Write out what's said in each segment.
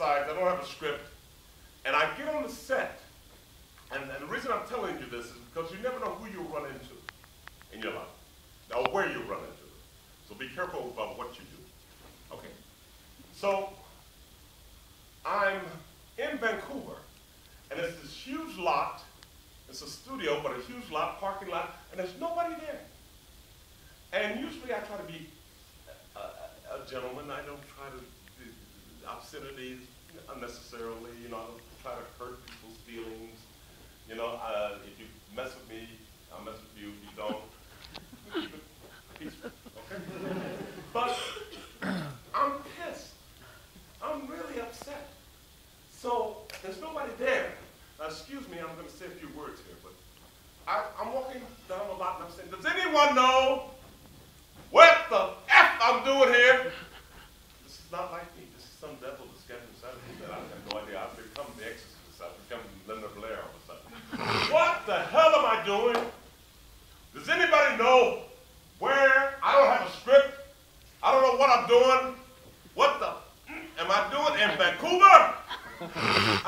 sides, I don't have a script, and I get on the set, and the reason I'm telling you this is because you never know who you'll run into in your life, or where you'll run into. So be careful about what you do. Okay. So I'm in Vancouver, and it's this huge lot. It's a studio, but a huge lot, parking lot, and there's nobody there. And usually I try to be a gentleman. I don't try to do obscenities unnecessarily. You know, I don't try to hurt people's feelings. You know, if you mess with me, I'll mess with you. If you don't, keep it peaceful, okay? But I'm pissed. I'm really upset. So there's nobody there. Now, excuse me, I'm going to say a few words here, but I'm walking down the lot and I'm saying, does anyone know what the F I'm doing here? This is not like me. This is some devil that's getting inside of me that I have no idea. I've become the exorcist. I've become Linda Blair all of a sudden. What the hell am I doing? Does anybody know where? I don't have a script. I don't know what I'm doing. What the am I doing in Vancouver?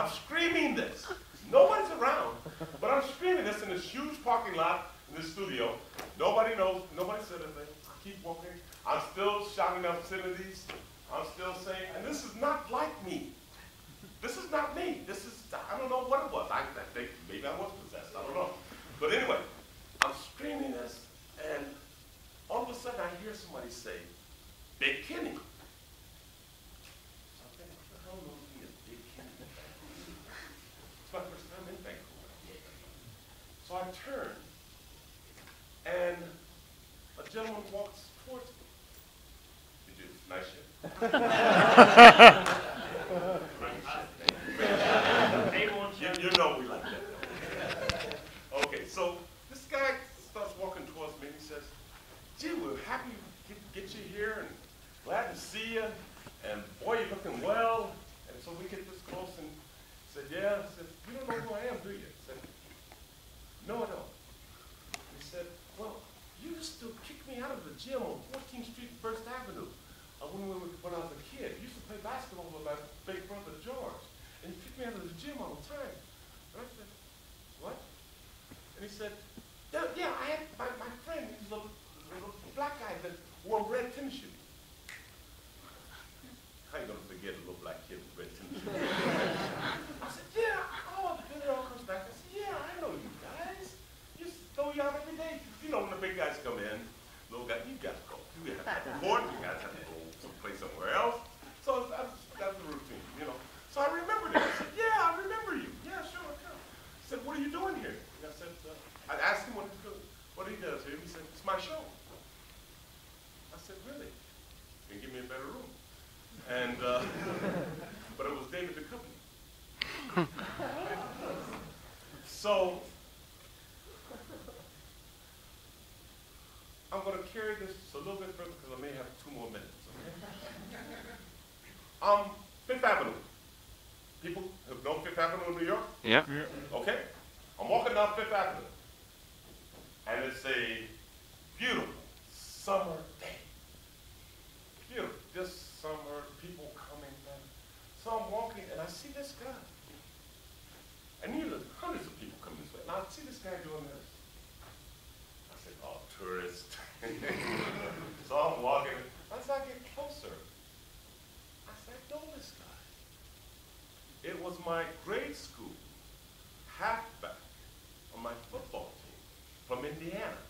I'm screaming this. Nobody's around, but I'm screaming this in this huge parking lot in this studio. Nobody knows. Nobody said anything. I keep walking. I'm still shouting obscenities. I'm still saying, and this is not like me. This is not me. This is, I don't know what it was. I think maybe I was possessed. I don't know. But anyway, I'm screaming this, and all of a sudden I hear somebody say, Big Kenny. So I'm thinking, what the hell knows me as Big Kenny? It's my first time in Vancouver. So I turn, and a gentleman walks towards me. You do nice shit. You know we like that. Okay, so this guy starts walking towards me and he says, gee, we're happy to get you here and glad to see you. And boy, you're looking well. And so we get this close and he said, yeah. I said, you don't know who I am, do you? I said, no, I don't. He said, well, you used to kick me out of the gym on 14th Street, 1st Avenue when I was a kid. You used to play basketball with my big brother, George. And you kicked me out of the gym all the time. And I said, what? And he said, yeah, I had my friend, he's a black guy that wore red tennis shoes. How you gonna forget a little black kid with red tennis shoes? I said, yeah, then it all comes back. I said, yeah, I know you guys. You used to throw you out every day. You know when the big guys come in, little guy, you guys go. You have to report, you guys have to go someplace somewhere else. So that's the routine, you know. So I remembered it. I said, yeah, I remember you. Yeah, sure, I come. He said, what are you doing here? And I said, I asked him what he does here. He said, it's my show. I said, really? You can give me a better room. And, but it was David Duchovny. So, I'm going to carry this a little bit further because I may have 2 more minutes, okay? Fifth Avenue. People have known Fifth Avenue in New York? Yeah. Okay. I'm walking down Fifth Avenue, and it's a beautiful summer day. Beautiful, just summer, people coming in. So I'm walking, and I see this guy. And there's hundreds of people coming this way. And I see this guy doing this. I said, oh, tourist. So I'm walking. As I get closer, I said, I know this guy. It was my grade school halfback on my football team from Indiana.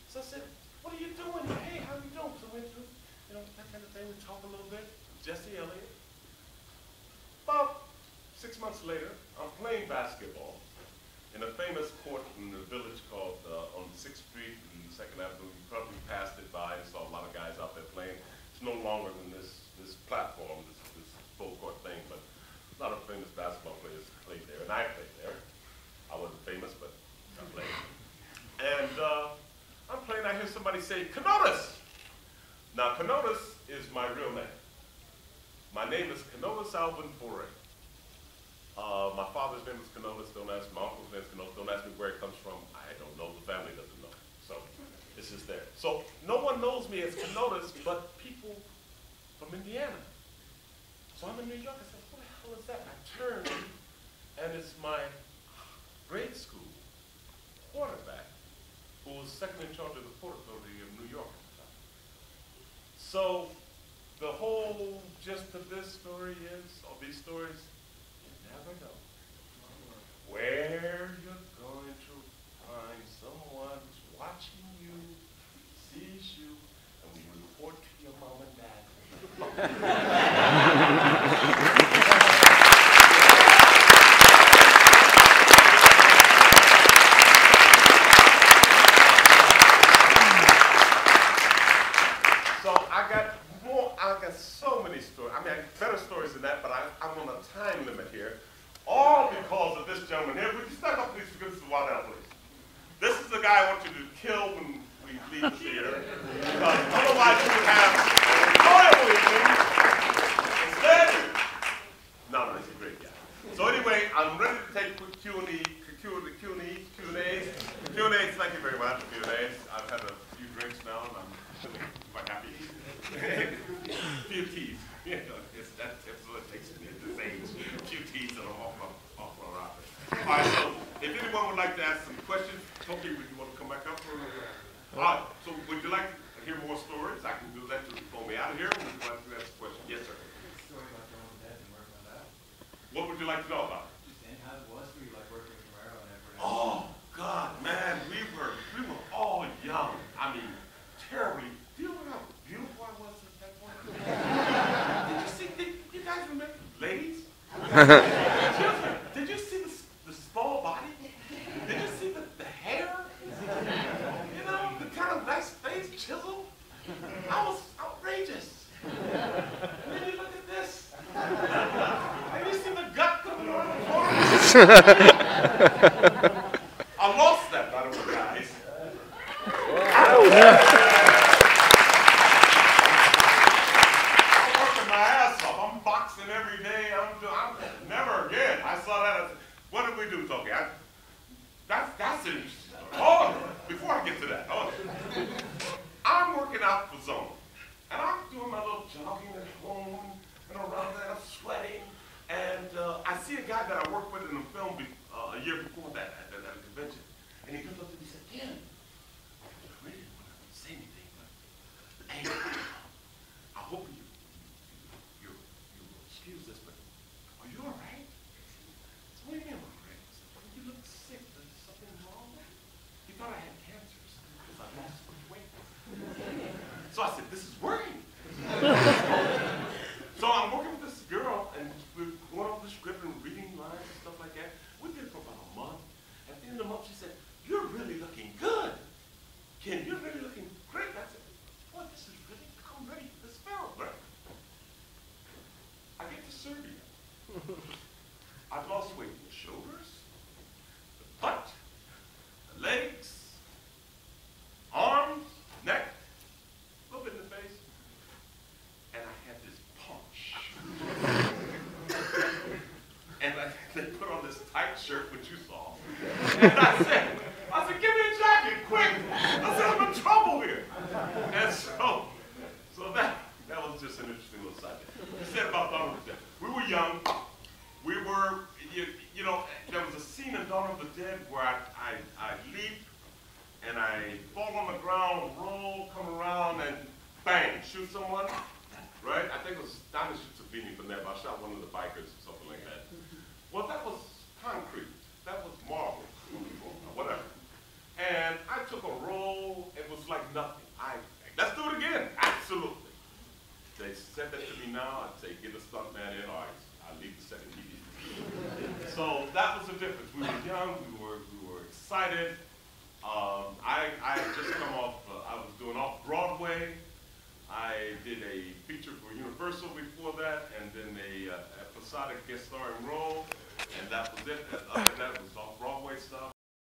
So I said, what are you doing? Hey, how are you doing? So we went through, you know, that kind of thing. We talked a little bit. Jesse Elliott. About 6 months later, I'm playing basketball in a famous court in the village called on 6th Street and 2nd Avenue. You probably passed it by and saw a lot of guys out there playing. It's no longer than this platform, this full court thing, but a lot of famous basketball players played there, and I played there. I wasn't famous, but I played. And I'm playing, I hear somebody say, Kenotis! Now, Kenotis is my real name. My name is Kenotis Alvin Foree. My father's name is Kenotis, don't ask me. My uncle's name is Kenotis, don't ask me where it comes from. I don't know, the family doesn't know. So, it's just there. So, no one knows me as Kenotis, but people from Indiana. So I'm in New York, I said, turn, and it's my grade school quarterback who was second in charge of the Port Authority of New York at the time. So the whole gist of this story is, or these stories, you never know where you're going to find someone who's watching you, sees you, and we report to your mom and dad. So I got so many stories. I mean, better stories than that, but I'm on a time limit here. All because of this gentleman here. Would you stand up, please, for goodness while now, please? This is the guy I want you to kill when we leave the theater. Because otherwise you would have enjoyable evening. Instead, no, he's a great guy. So anyway, I'm ready to take quick Q&As. Thank you very much, Q&As. I've had a few drinks now, and I'm feeling quite happy. A few teas. You know, that's what it takes me at this age. A few teas and I'm off on a rocket. All right, so if anyone would like to ask some questions, Toki, would you want to come back up? All right, so would you like to hear more stories? I can do that to pull me out of here. Would you like to ask a question? Yes, sir. Story about your own dad and working on that. What would you like to know about? Just saying how it was for you, like working with Romero and everything. Oh, God, man, we were all young. I mean, terribly. Do you know how beautiful I was at that point? Did you guys remember? Ladies? Did you see the small body? Did you see the hair? You know, the kind of nice face, chisel? I was outrageous. And then you look at this. And you see the gut coming around the corner. I lost that, by the way, guys. I'm working my ass off. I'm boxing every day. I'm never again. I saw that. I said, what did we do, Toki? That's interesting. Oh, before I get to that, I'm working out for Zone. And I'm doing my little jogging at home and around there. I'm sweating. And I see a guy that I worked with in the film a year before that at a convention. And he comes up to me and said, Ken, I really didn't want to say anything, but hey, I hope you excuse this, but are you all right? So what do you mean I'm all right? I said, you look sick. There's something wrong? He thought I had cancer or something because I lost so much weight. So I said, this is working. So I'm working with this girl, and we're going over the script and reading lines and stuff like that. We did it for about a month. At the end of the month, she said, you're really looking good. Ken, you're really looking great. I said, boy, this is really, I'm ready for this film. I get to Serbia. I've lost weight in the shoulders, the butt, the legs, arms, neck, a little bit in the face. And I had this punch. And they put on this tight shirt, which you saw. And I said, give me a jacket, quick. I said, I'm in trouble here. And so that was just an interesting little side. You said about Dawn of the Dead. We were young. We were, you know, there was a scene in Dawn of the Dead where I leap and I fall on the ground, roll, come around, and bang, shoot someone. Right? I think it was Donna Shutsabini from there, but I shot one of the bikers or something like that. Well, that was concrete. That was marble, whatever. And I took a roll. It was like nothing. Let's do it again. Absolutely. They said that to me now. I'd say, get a stunt man in, or I'll leave the set immediately. So that was the difference. We were young. We were excited. I had just come off. I was doing off-Broadway. I did a feature for Universal before that, and then a episodic guest starring role, and that was it. Other than that, was all